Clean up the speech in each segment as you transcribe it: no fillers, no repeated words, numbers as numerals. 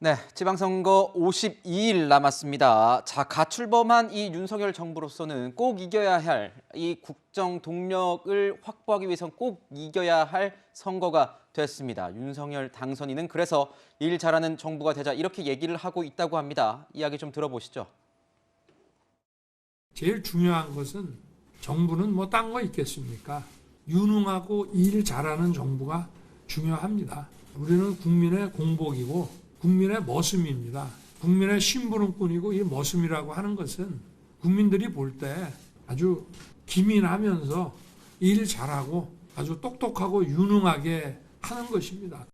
네, 지방선거 52일 남았습니다. 자, 가출범한 이 윤석열 정부로서는 꼭 이겨야 할 이 국정 동력을 확보하기 위해선 꼭 이겨야 할 선거가 됐습니다. 윤석열 당선인은 그래서 일 잘하는 정부가 되자 이렇게 얘기를 하고 있다고 합니다. 이야기 좀 들어보시죠. 제일 중요한 것은 정부는 뭐 딴 거 있겠습니까? 유능하고 일 잘하는 정부가 중요합니다. 우리는 국민의 공복이고 국민의 머슴입니다. 국민의 심부름꾼이고 이 머슴이라고 하는 것은 국민들이 볼 때 아주 기민하면서 일 잘하고 아주 똑똑하고 유능하게 하는 것입니다.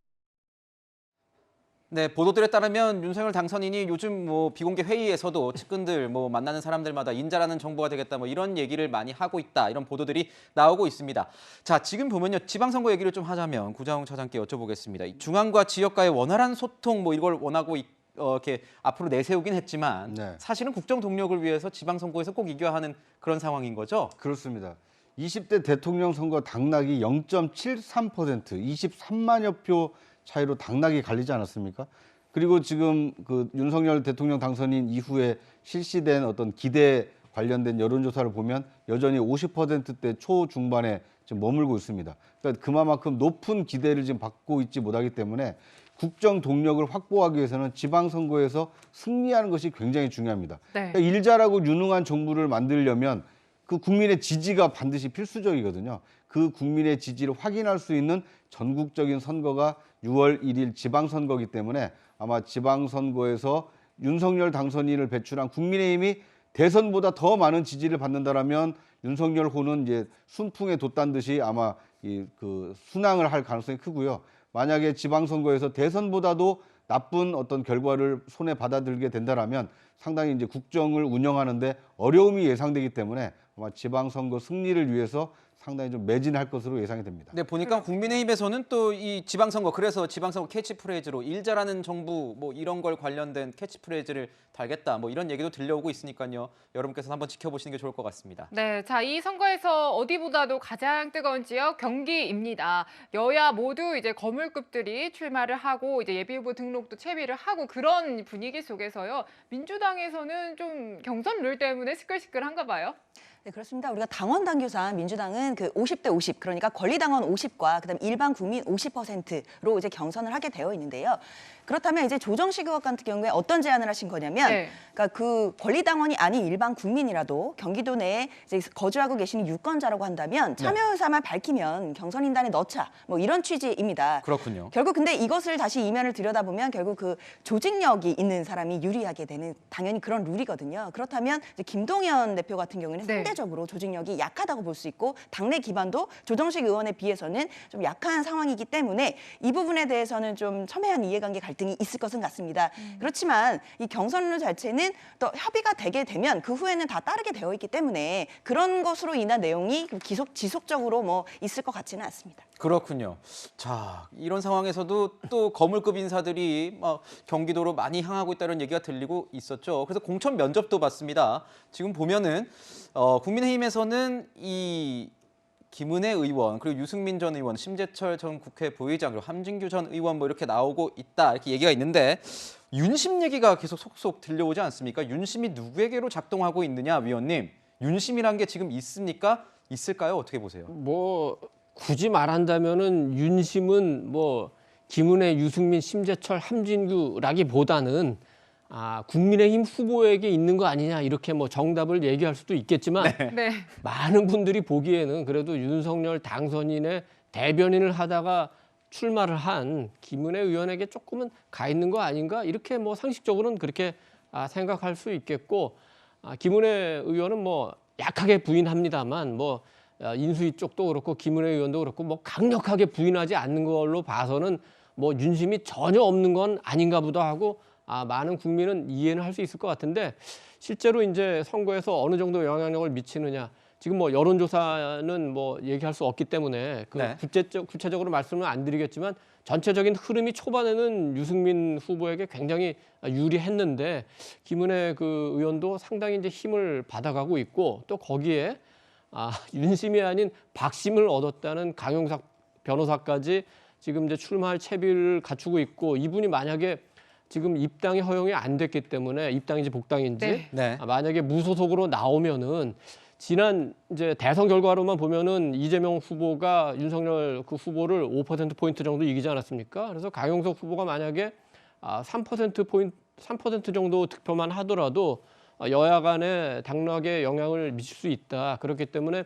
네, 보도들에 따르면 윤석열 당선인이 요즘 비공개 회의에서도 측근들 만나는 사람들마다 인자라는 정부가 되겠다 이런 얘기를 많이 하고 있다. 이런 보도들이 나오고 있습니다. 자, 지금 보면요. 지방선거 얘기를 좀 하자면 구자홍 차장께 여쭤보겠습니다. 중앙과 지역과의 원활한 소통 이걸 원하고 이렇게 앞으로 내세우긴 했지만 네. 사실은 국정 동력을 위해서 지방선거에서 꼭 이겨야 하는 그런 상황인 거죠? 그렇습니다. 20대 대통령 선거 당락이 0.73%, 23만여 표 차이로 당락이 갈리지 않았습니까? 그리고 지금 그 윤석열 대통령 당선인 이후에 실시된 어떤 기대 관련된 여론조사를 보면 여전히 50%대 초중반에 지금 머물고 있습니다. 그러니까 그만큼 높은 기대를 지금 받고 있지 못하기 때문에 국정 동력을 확보하기 위해서는 지방선거에서 승리하는 것이 굉장히 중요합니다. 네. 그러니까 일 잘하고 유능한 정부를 만들려면 그 국민의 지지가 반드시 필수적이거든요. 그 국민의 지지를 확인할 수 있는 전국적인 선거가 6월 1일 지방선거이기 때문에 아마 지방선거에서 윤석열 당선인을 배출한 국민의힘이 대선보다 더 많은 지지를 받는다라면 윤석열 호는 이제 순풍에 돛단 듯이 아마 그 순항을 할 가능성이 크고요. 만약에 지방선거에서 대선보다도 나쁜 어떤 결과를 손에 받아들게 된다라면 상당히 이제 국정을 운영하는데 어려움이 예상되기 때문에 아마 지방선거 승리를 위해서 상당히 좀 매진할 것으로 예상이 됩니다. 네, 보니까 국민의힘에서는 또 이 지방선거, 그래서 지방선거 캐치프레이즈로 일 잘하는 정부 이런 걸 관련된 캐치프레이즈를 달겠다 이런 얘기도 들려오고 있으니까요. 여러분께서 한번 지켜보시는 게 좋을 것 같습니다. 네, 자, 이 선거에서 어디보다도 가장 뜨거운 지역 경기입니다. 여야 모두 이제 거물급들이 출마를 하고 이제 예비후보 등록도 채비를 하고 그런 분위기 속에서요. 민주당에서는 좀 경선 룰 때문에 시끌시끌한가 봐요. 네, 그렇습니다. 우리가 당원 당규상 민주당은 그 50대 50, 그러니까 권리당원 50과 그다음 일반 국민 50%로 이제 경선을 하게 되어 있는데요. 그렇다면 이제 조정식 의원 같은 경우에 어떤 제안을 하신 거냐면, 네. 그러니까 그 권리당원이 아닌 일반 국민이라도 경기도 내에 이제 거주하고 계시는 유권자라고 한다면 참여 의사만 밝히면 경선인단에 넣자, 이런 취지입니다. 그렇군요. 결국 근데 이것을 다시 이면을 들여다보면 결국 그 조직력이 있는 사람이 유리하게 되는 당연히 그런 룰이거든요. 그렇다면 이제 김동연 대표 같은 경우에는 네. 상대적으로 조직력이 약하다고 볼 수 있고 당내 기반도 조정식 의원에 비해서는 좀 약한 상황이기 때문에 이 부분에 대해서는 좀 첨예한 이해관계 갈등이 있을 것은 같습니다. 그렇지만 이 경선 룰 자체는 또 협의가 되게 되면 그 후에는 다 따르게 되어 있기 때문에 그런 것으로 인한 내용이 지속적으로 있을 것 같지는 않습니다. 그렇군요. 자, 이런 상황에서도 또 거물급 인사들이 경기도로 많이 향하고 있다는 얘기가 들리고 있었죠. 그래서 공천 면접도 받습니다. 지금 보면은 국민의힘에서는 이 김은혜 의원, 그리고 유승민 전 의원, 심재철 전 국회 부의장, 그리고 함진규 전 의원 이렇게 나오고 있다 이렇게 얘기가 있는데 윤심 얘기가 계속 속속 들려오지 않습니까? 윤심이 누구에게로 작동하고 있느냐, 위원님? 윤심이란 게 지금 있습니까? 있을까요? 어떻게 보세요? 굳이 말한다면은 윤심은 김은혜, 유승민, 심재철, 함진규라기보다는 국민의힘 후보에게 있는 거 아니냐 이렇게 정답을 얘기할 수도 있겠지만 네. 많은 분들이 보기에는 그래도 윤석열 당선인의 대변인을 하다가 출마를 한 김은혜 의원에게 조금은 가 있는 거 아닌가 이렇게 상식적으로는 그렇게 생각할 수 있겠고 김은혜 의원은 약하게 부인합니다만 인수위 쪽도 그렇고 김은혜 의원도 그렇고 강력하게 부인하지 않는 걸로 봐서는 윤심이 전혀 없는 건 아닌가 보다 하고 많은 국민은 이해는 할 수 있을 것 같은데 실제로 이제 선거에서 어느 정도 영향력을 미치느냐 지금 여론조사는 얘기할 수 없기 때문에 네. 구체적으로 말씀은 안 드리겠지만 전체적인 흐름이 초반에는 유승민 후보에게 굉장히 유리했는데 김은혜 그 의원도 상당히 이제 힘을 받아가고 있고 또 거기에 윤심이 아닌 박심을 얻었다는 강용석 변호사까지 지금 이제 출마할 채비를 갖추고 있고 이분이 만약에 지금 입당이 허용이 안 됐기 때문에 입당인지 복당인지 네. 네. 만약에 무소속으로 나오면은 지난 이제 대선 결과로만 보면은 이재명 후보가 윤석열 그 후보를 5%포인트 정도 이기지 않았습니까? 그래서 강용석 후보가 만약에 3% 정도 득표만 하더라도 여야 간에 당락에 영향을 미칠 수 있다. 그렇기 때문에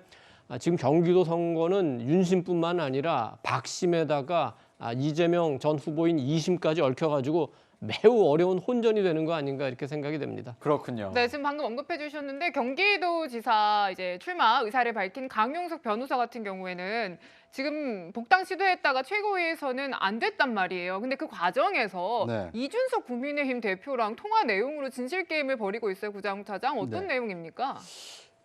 지금 경기도 선거는 윤심뿐만 아니라 박심에다가 이재명 전 후보인 2심까지 얽혀가지고 매우 어려운 혼전이 되는 거 아닌가 이렇게 생각이 됩니다. 그렇군요. 네, 지금 방금 언급해 주셨는데 경기도지사 이제 출마 의사를 밝힌 강용석 변호사 같은 경우에는 지금 복당 시도했다가 최고위에서는 안 됐단 말이에요. 근데 그 과정에서 네. 이준석 국민의힘 대표랑 통화 내용으로 진실 게임을 벌이고 있어요, 구장차장. 어떤 네. 내용입니까?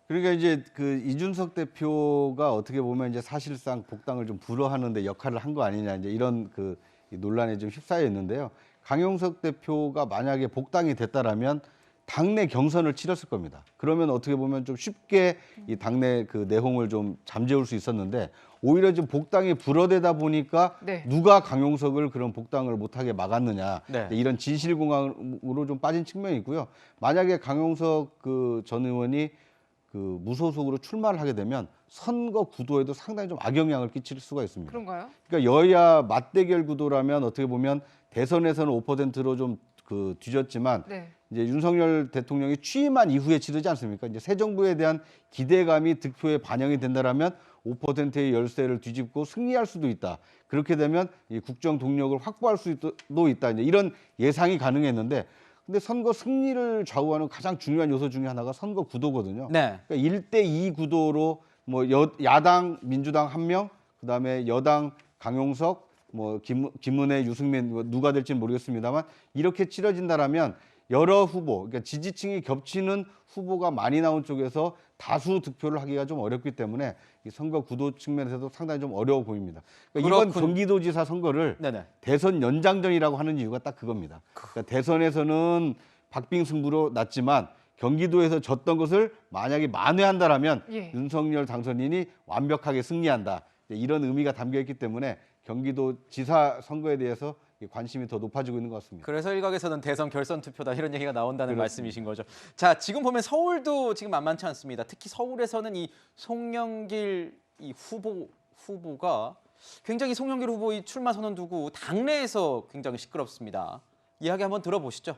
그러니까 이제 그 이준석 대표가 어떻게 보면 이제 사실상 복당을 좀 불허하는데 역할을 한 거 아니냐 이제 이런 그 논란에 좀 휩싸여 있는데요. 강용석 대표가 만약에 복당이 됐다라면 당내 경선을 치렀을 겁니다. 그러면 어떻게 보면 좀 쉽게 이 당내 그 내홍을 좀 잠재울 수 있었는데 오히려 지금 복당이 불허되다 보니까 네. 누가 강용석을 그런 복당을 못하게 막았느냐 네. 이런 진실공방으로 좀 빠진 측면이 있고요. 만약에 강용석 그 전 의원이 그 무소속으로 출마를 하게 되면 선거 구도에도 상당히 좀 악영향을 끼칠 수가 있습니다. 그런가요? 그러니까 여야 맞대결 구도라면 어떻게 보면 대선에서는 5%로 좀 그 뒤졌지만 네. 이제 윤석열 대통령이 취임한 이후에 치르지 않습니까? 이제 새 정부에 대한 기대감이 득표에 반영이 된다라면 5%의 열세를 뒤집고 승리할 수도 있다. 그렇게 되면 이 국정 동력을 확보할 수도 있다. 이제 이런 예상이 가능했는데 근데 선거 승리를 좌우하는 가장 중요한 요소 중에 하나가 선거 구도거든요. 네. 그러니까 1대2 구도로 뭐 야당 민주당 1명, 그다음에 여당 강용석, 뭐 김은혜, 유승민 뭐 누가 될지는 모르겠습니다만 이렇게 치러진다라면 여러 후보, 그러니까 지지층이 겹치는 후보가 많이 나온 쪽에서 다수 득표를 하기가 좀 어렵기 때문에 이 선거 구도 측면에서도 상당히 좀 어려워 보입니다. 그러니까 이번 그렇군. 경기도지사 선거를 네네. 대선 연장전이라고 하는 이유가 딱 그겁니다. 그러니까 대선에서는 박빙 승부로 났지만 경기도에서 졌던 것을 만약에 만회한다라면 예. 윤석열 당선인이 완벽하게 승리한다. 이런 의미가 담겨 있기 때문에 경기도 지사 선거에 대해서 관심이 더 높아지고 있는 것 같습니다. 그래서 일각에서는 대선 결선 투표다 이런 얘기가 나온다는 그렇습니다. 말씀이신 거죠. 자, 지금 보면 서울도 지금 만만치 않습니다. 특히 서울에서는 이 송영길 이 후보가 굉장히 송영길 후보의 출마 선언 두고 당내에서 굉장히 시끄럽습니다. 이야기 한번 들어보시죠.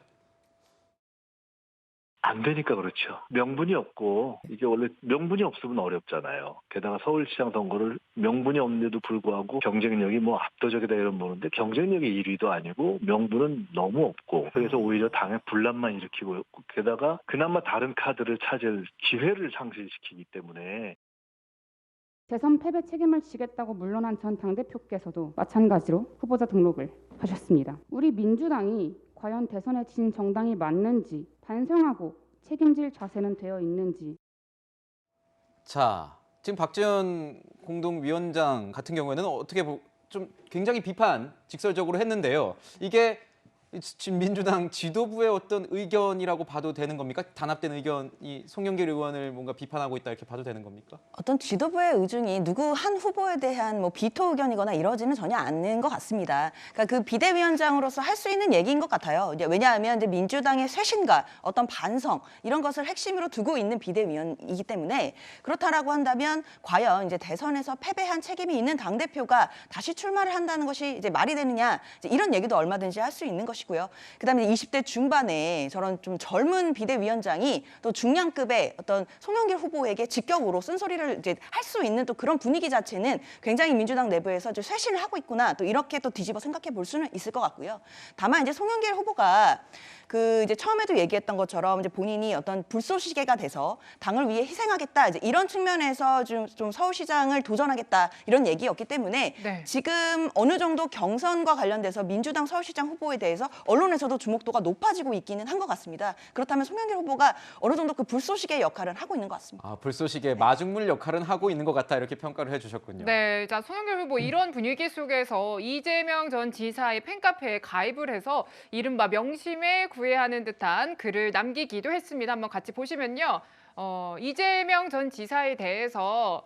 안 되니까 그렇죠. 명분이 없고 이게 원래 명분이 없으면 어렵잖아요. 게다가 서울시장 선거를 명분이 없는데도 불구하고 경쟁력이 뭐 압도적이다 이런 보는데 경쟁력이 1위도 아니고 명분은 너무 없고 그래서 오히려 당에 분란만 일으키고 게다가 그나마 다른 카드를 찾을 기회를 상실시키기 때문에 대선 패배 책임을 지겠다고 물러난 전 당대표께서도 마찬가지로 후보자 등록을 하셨습니다. 우리 민주당이 과연 대선에 진 정당이 맞는지 반성하고 책임질 자세는 되어 있는지. 자, 지금 박지원 공동위원장 같은 경우에는 어떻게 좀 굉장히 비판 직설적으로 했는데요. 이게 지금 민주당 지도부의 어떤 의견이라고 봐도 되는 겁니까? 단합된 의견이 송영길 의원을 뭔가 비판하고 있다 이렇게 봐도 되는 겁니까? 어떤 지도부의 의중이 누구 한 후보에 대한 뭐 비토 의견이거나 이러지는 전혀 않는 것 같습니다. 그러니까 그 비대위원장으로서 할 수 있는 얘기인 것 같아요. 이제 왜냐하면 이제 민주당의 쇄신과 어떤 반성 이런 것을 핵심으로 두고 있는 비대위원이기 때문에 그렇다라고 한다면 과연 이제 대선에서 패배한 책임이 있는 당 대표가 다시 출마를 한다는 것이 이제 말이 되느냐 이제 이런 얘기도 얼마든지 할 수 있는 것이고요. 그다음에 20대 중반에 저런 좀 젊은 비대위원장이 또 중량급의 어떤 송영길 후보에게 직격으로 쓴소리를 이제 할 수 있는 또 그런 분위기 자체는 굉장히 민주당 내부에서 좀 쇄신을 하고 있구나 또 이렇게 또 뒤집어 생각해 볼 수는 있을 것 같고요. 다만 이제 송영길 후보가 그 이제 처음에도 얘기했던 것처럼 이제 본인이 어떤 불쏘시개가 돼서 당을 위해 희생하겠다 이제 이런 측면에서 좀 서울시장을 도전하겠다 이런 얘기였기 때문에 네. 지금 어느 정도 경선과 관련돼서 민주당 서울시장 후보에 대해서 언론에서도 주목도가 높아지고 있기는 한 것 같습니다. 그렇다면 송영길 후보가 어느 정도 그 불쏘시개 역할은 하고 있는 것 같습니다. 아, 불쏘시개 마중물 역할은 하고 있는 것 같다 이렇게 평가를 해주셨군요. 네, 자 송영길 후보 이런 분위기 속에서 이재명 전 지사의 팬카페에 가입을 해서 이른바 명심에 구애하는 듯한 글을 남기기도 했습니다. 한번 같이 보시면요. 이재명 전 지사에 대해서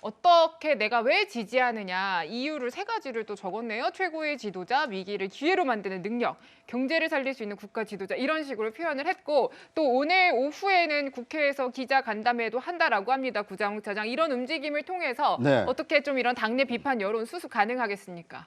어떻게 내가 왜 지지하느냐 이유를 3가지를 또 적었네요. 최고의 지도자, 위기를 기회로 만드는 능력, 경제를 살릴 수 있는 국가 지도자 이런 식으로 표현을 했고 또 오늘 오후에는 국회에서 기자 간담회도 한다라고 합니다. 구자홍 차장 이런 움직임을 통해서 네. 어떻게 좀 이런 당내 비판 여론 수습 가능하겠습니까?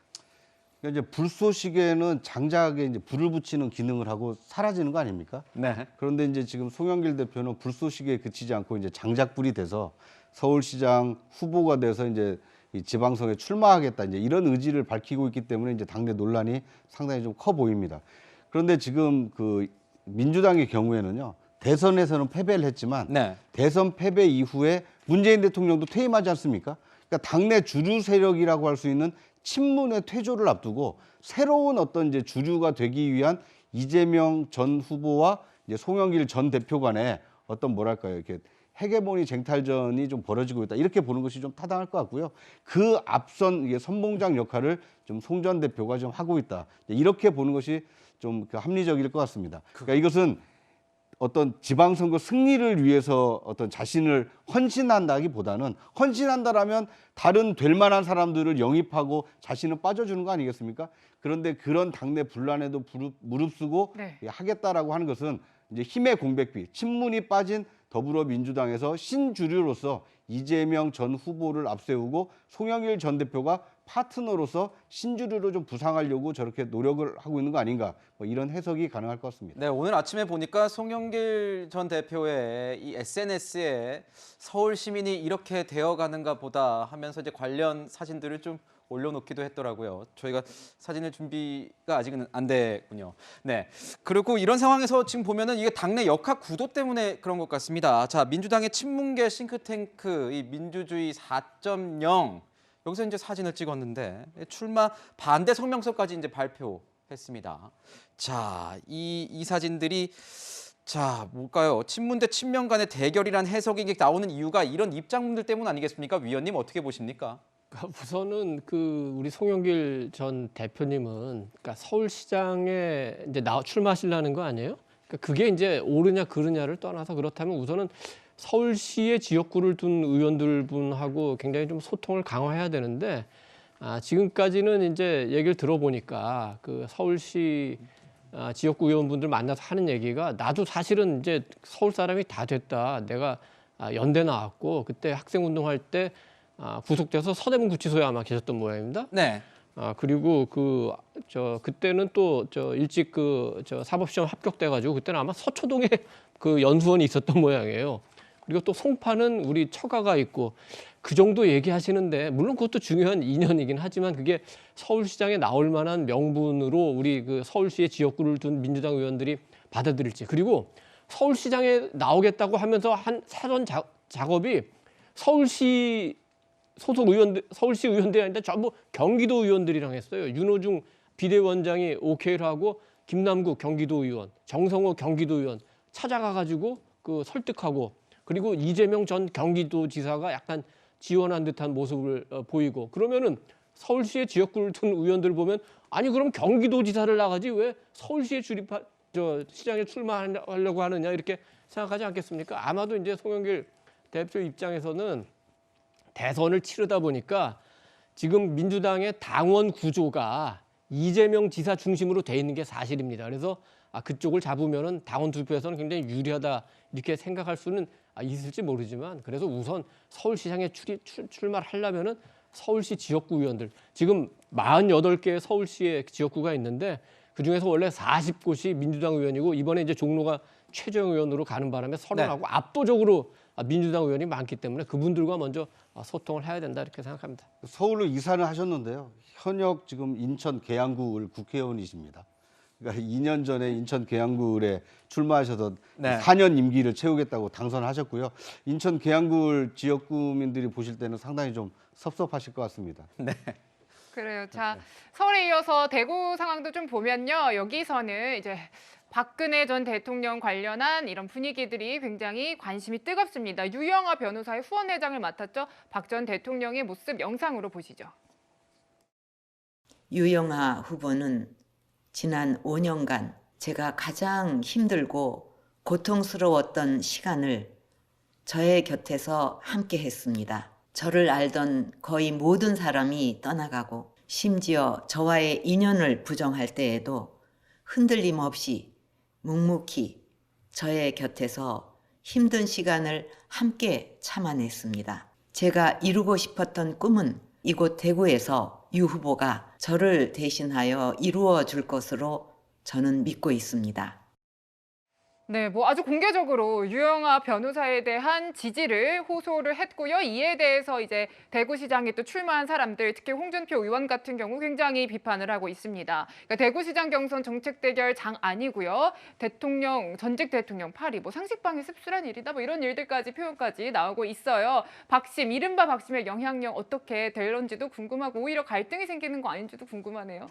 그러니까 이제 불쏘시개는 장작에 이제 불을 붙이는 기능을 하고 사라지는 거 아닙니까? 네. 그런데 이제 지금 송영길 대표는 불쏘시개에 그치지 않고 이제 장작불이 돼서 서울시장 후보가 돼서 이제 이 지방선거에 출마하겠다 이제 이런 의지를 밝히고 있기 때문에 이제 당내 논란이 상당히 좀 커 보입니다. 그런데 지금 그 민주당의 경우에는요. 대선에서는 패배를 했지만 네. 대선 패배 이후에 문재인 대통령도 퇴임하지 않습니까? 그러니까 당내 주류 세력이라고 할 수 있는 친문의 퇴조를 앞두고 새로운 어떤 이제 주류가 되기 위한 이재명 전 후보와 이제 송영길 전 대표 간에 어떤 뭐랄까요 이렇게 헤게모니 쟁탈전이 좀 벌어지고 있다 이렇게 보는 것이 좀 타당할 것 같고요. 그 앞선 이게 선봉장 역할을 좀 송 전 대표가 좀 하고 있다 이렇게 보는 것이 좀 합리적일 것 같습니다. 그러니까 이것은 어떤 지방선거 승리를 위해서 어떤 자신을 헌신한다기보다는 헌신한다라면 다른 될 만한 사람들을 영입하고 자신은 빠져주는 거 아니겠습니까? 그런데 그런 당내 분란에도 무릅쓰고 네. 하겠다라고 하는 것은 이제 힘의 공백비, 친문이 빠진 더불어민주당에서 신주류로서 이재명 전 후보를 앞세우고 송영길 전 대표가 파트너로서 신주류로 좀 부상하려고 저렇게 노력을 하고 있는 거 아닌가 뭐 이런 해석이 가능할 것 같습니다. 네, 오늘 아침에 보니까 송영길 전 대표의 이 SNS에 서울 시민이 이렇게 되어가는가 보다 하면서 이제 관련 사진들을 좀 올려놓기도 했더라고요. 저희가 사진을 준비가 아직은 안 됐군요. 네, 그리고 이런 상황에서 지금 보면은 이게 당내 역학 구도 때문에 그런 것 같습니다. 자, 민주당의 친문계 싱크탱크 이 민주주의 4.0 여기서 이제 사진을 찍었는데 출마 반대 성명서까지 이제 발표했습니다. 자, 이 사진들이 자 뭘까요? 친문 대 친명 간의 대결이란 해석이 이게 나오는 이유가 이런 입장문들 때문 아니겠습니까? 위원님 어떻게 보십니까? 우선은 그 우리 송영길 전 대표님은 그러니까 서울시장에 이제 출마하시려는 거 아니에요? 그러니까 그게 이제 옳으냐 그르냐를 떠나서 그렇다면 우선은 서울시의 지역구를 둔 의원들 분하고 굉장히 좀 소통을 강화해야 되는데 지금까지는 이제 얘기를 들어보니까 그 서울시 지역구 의원분들 만나서 하는 얘기가 나도 사실은 이제 서울 사람이 다 됐다. 내가 연대 나왔고 그때 학생운동할 때 구속돼서 서대문 구치소에 아마 계셨던 모양입니다. 네. 그리고 그때는 또 일찍 사법시험 합격돼가지고 그때는 아마 서초동에 그 연수원이 있었던 모양이에요. 그리고 또 송파는 우리 처가가 있고 그 정도 얘기하시는데 물론 그것도 중요한 인연이긴 하지만 그게 서울시장에 나올 만한 명분으로 우리 그 서울시의 지역구를 둔 민주당 의원들이 받아들일지 그리고 서울시장에 나오겠다고 하면서 한 사전 작업이 서울시 소속 의원들, 서울시 의원들이 아닌데 전부 경기도 의원들이랑 했어요. 윤호중 비대위원장이 오케이를 하고 김남국 경기도 의원, 정성호 경기도 의원 찾아가가지고 그 설득하고 그리고 이재명 전 경기도지사가 약간 지원한 듯한 모습을 보이고 그러면은 서울시의 지역구를 둔 의원들 보면 아니 그럼 경기도지사를 나가지 왜 서울시에 시장에 출마하려고 하느냐 이렇게 생각하지 않겠습니까? 아마도 이제 송영길 대표 입장에서는 대선을 치르다 보니까 지금 민주당의 당원 구조가 이재명 지사 중심으로 돼 있는 게 사실입니다. 그래서 그쪽을 잡으면은 당원 투표에서는 굉장히 유리하다 이렇게 생각할 수는 있을지 모르지만 그래서 우선 서울시장에 출마를 하려면은 서울시 지역구 의원들 지금 48개의 서울시의 지역구가 있는데 그중에서 원래 40곳이 민주당 의원이고 이번에 이제 종로가 최재형 의원으로 가는 바람에 선언하고 네. 압도적으로 민주당 의원이 많기 때문에 그분들과 먼저 소통을 해야 된다 이렇게 생각합니다. 서울로 이사를 하셨는데요. 현역 지금 인천 계양구을 국회의원이십니다. 그러니까 2년 전에 인천 계양구에 출마하셔서 네. 4년 임기를 채우겠다고 당선하셨고요. 인천 계양구 지역구민들이 보실 때는 상당히 좀 섭섭하실 것 같습니다. 네. 그래요. 자, 서울에 이어서 대구 상황도 좀 보면요. 여기서는 이제 박근혜 전 대통령 관련한 이런 분위기들이 굉장히 관심이 뜨겁습니다. 유영아 변호사의 후원회장을 맡았죠. 박 전 대통령의 모습 영상으로 보시죠. 유영아 후보는 지난 5년간 제가 가장 힘들고 고통스러웠던 시간을 저의 곁에서 함께 했습니다. 저를 알던 거의 모든 사람이 떠나가고 심지어 저와의 인연을 부정할 때에도 흔들림 없이 묵묵히 저의 곁에서 힘든 시간을 함께 참아냈습니다. 제가 이루고 싶었던 꿈은 이곳 대구에서 유 후보가 저를 대신하여 이루어 줄 것으로 저는 믿고 있습니다. 네, 뭐 아주 공개적으로 유영아 변호사에 대한 지지를 호소를 했고요. 이에 대해서 이제 대구시장에 또 출마한 사람들, 특히 홍준표 의원 같은 경우 굉장히 비판을 하고 있습니다. 그러니까 대구시장 경선 정책 대결 장 아니고요. 대통령, 전직 대통령 파리, 뭐 상식방에 씁쓸한 일이다, 뭐 이런 일들까지 표현까지 나오고 있어요. 박심, 이른바 박심의 영향력 어떻게 될런지도 궁금하고 오히려 갈등이 생기는 거 아닌지도 궁금하네요.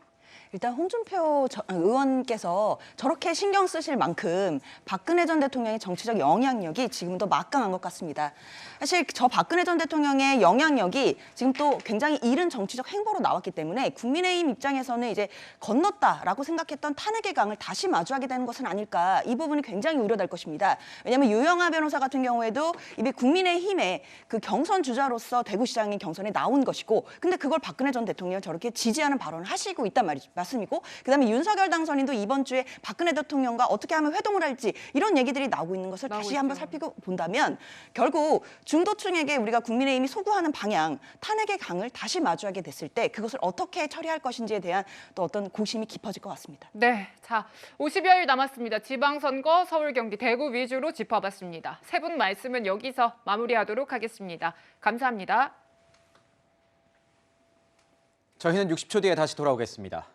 일단 홍준표 의원께서 저렇게 신경 쓰실 만큼 박근혜 전 대통령의 정치적 영향력이 지금도 막강한 것 같습니다. 사실 저 박근혜 전 대통령의 영향력이 지금 또 굉장히 이른 정치적 행보로 나왔기 때문에 국민의힘 입장에서는 이제 건넜다라고 생각했던 탄핵의 강을 다시 마주하게 되는 것은 아닐까, 이 부분이 굉장히 우려될 것입니다. 왜냐하면 유영아 변호사 같은 경우에도 이미 국민의힘의 그 경선 주자로서 대구시장의 경선에 나온 것이고, 근데 그걸 박근혜 전 대통령이 저렇게 지지하는 발언을 하시고 있단 말씀이고, 그다음에 윤석열 당선인도 이번 주에 박근혜 대통령과 어떻게 하면 회동을 할지 이런 얘기들이 나오고 있는 것을 다시 한번 살펴본다면 결국 중도층에게 우리가 국민의힘이 소구하는 방향, 탄핵의 강을 다시 마주하게 됐을 때 그것을 어떻게 처리할 것인지에 대한 또 어떤 고심이 깊어질 것 같습니다. 네, 자 50여일 남았습니다. 지방선거 서울, 경기, 대구 위주로 짚어봤습니다. 세 분 말씀은 여기서 마무리하도록 하겠습니다. 감사합니다. 저희는 60초 뒤에 다시 돌아오겠습니다.